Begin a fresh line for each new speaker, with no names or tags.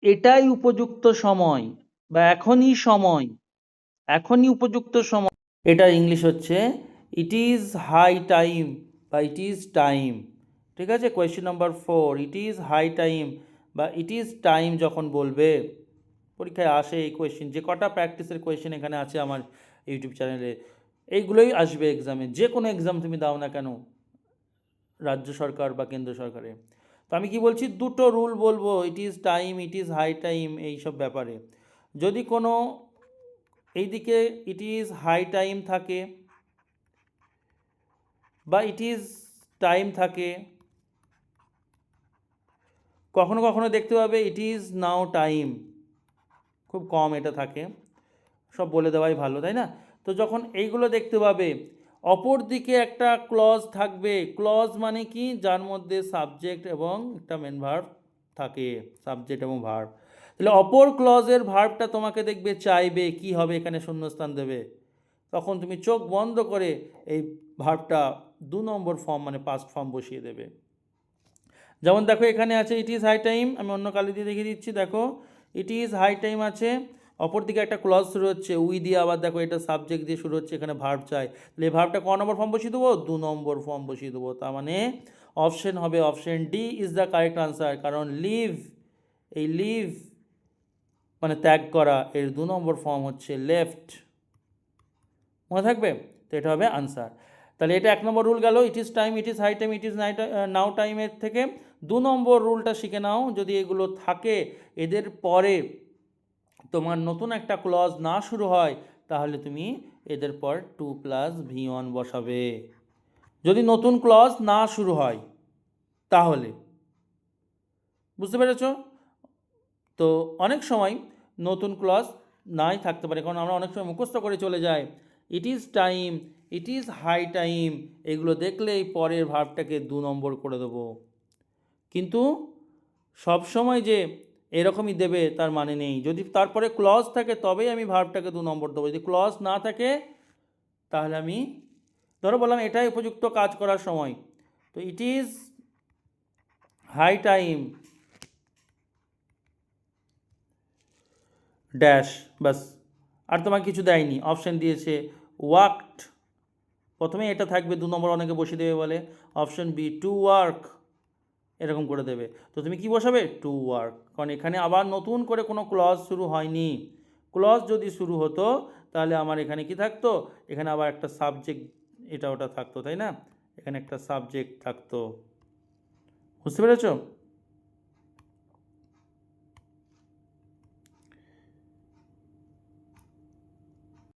এটাই উপযুক্ত সময় বা এখনই উপযুক্ত সময়, এটার ইংলিশ হচ্ছে ইট ইজ হাই টাইম বা ইট ইজ টাইম। ঠিক আছে, question number 4, it is high time বা ইট ইজ টাইম যখন বলবে, পরীক্ষায় আসে এই কোয়েশ্চেন, যে কটা প্র্যাকটিসের কোয়েশ্চেন এখানে আছে আমার ইউটিউব চ্যানেলে, এইগুলোই আসবে এক্সামে, যে কোনো এক্সাম তুমি দাও না কেন, রাজ্য সরকার বা কেন্দ্র সরকারে। তো আমি কি বলছি, দুটো রুল বলবো, it is time, it is high time, এইসব ব্যাপারে। যদি কোনো এইদিকে ইট ইজ হাই টাইম থাকে বা ইট ইজ টাইম থাকে, কখনো কখনো দেখতে পাবে ইট ইজ নাও টাইম, খুব কম এটা থাকে, সব বলে দেওয়াই ভালো, তাই না? তো যখন এইগুলো দেখতে পাবে, অপর দিকে একটা ক্লজ থাকবে, ক্লজ মানে কি, যার মধ্যে সাবজেক্ট এবং একটা মেন ভার্ব থাকে, সাবজেক্ট এবং ভার্ব। তাহলে অপর ক্লজের ভার্বটা তোমাকে দেখবে চাইবে কি হবে, এখানে শূন্যস্থান দেবে, তখন তুমি চোখ বন্ধ করে এই ভার্বটা 2 নম্বর ফর্ম মানে পাস্ট ফর্ম বসিয়ে দেবে। যেমন দেখো এখানে আছে ইট ইজ হাই টাইম, আমি অন্য কালি দিয়ে দেখিয়ে দিচ্ছি, দেখো ইট ইজ হাই টাইম আছে, অপর দিকে একটা ক্লজ শুরু হচ্ছে উই দিয়ে, আবার দেখো এটা সাবজেক্ট দিয়ে শুরু হচ্ছে, এখানে ভার্ব চাই, তাহলে এই ভার্বটা ক নম্বর ফর্ম বসিয়ে দেবো, 2 নম্বর ফর্ম বসিয়ে দেবো। তার মানে অপশন হবে, option D is the correct answer, কারণ লিভ, এই লিভ মানে ত্যাগ করা, এর 2 নম্বর ফর্ম হচ্ছে লেফট, মনে থাকবে? তো এটা হবে আনসার। তাহলে এটা 1 নম্বর রুল গেল, it is time, it is high time, it is now টাইমের থেকে 2 নম্বর রুলটা শিখে নাও, যদি এগুলো থাকে, এদের পরে তোমার নতুন একটা ক্লজ না শুরু হয়, তাহলে তুমি এদের পর 2+V1 বসাবে, যদি নতুন ক্লজ না শুরু হয় তাহলে। বুঝতে পেরেছ? তো অনেক সময় নতুন ক্লজ নাই থাকতে পারে, কারণ আমরা অনেক সময় মুখস্থ করে চলে যাই, it is time, it is high time, এগুলো দেখলেই পরের ভার্বটাকে 2 নম্বর করে দেবো। কিন্তু সব সময় যে এরকমই দেবে তার মানে নেই, যদি তারপরে ক্লজ থাকে তবেই আমি ভার্বটাকে 2 নম্বর দেবো, যদি ক্লজ না থাকে তাহলে আমি ধরো বললাম এটাই উপযুক্ত কাজ করার সময়, তো it is high time dash, বাস, আর তোমাকে কিছু দেয়নি, অপশান দিয়েছে ওয়ার্কড, প্রথমে এটা থাকবে, 2 নম্বর অনেকে বসিয়ে দেবে বলে, অপশন বি টু ওয়ার্ক, এরকম করে দেবে। তো তুমি কি বসাবে, টু ওয়ার্ক, কারণ এখানে আবার নতুন করে কোনো ক্লজ শুরু হয়নি, ক্লজ যদি শুরু হতো তাহলে আমার এখানে কি থাকতো, এখানে আবার একটা সাবজেক্ট এটা ওটা থাকতো, তাই না, এখানে একটা সাবজেক্ট থাকতো। বুঝতে পেরেছো?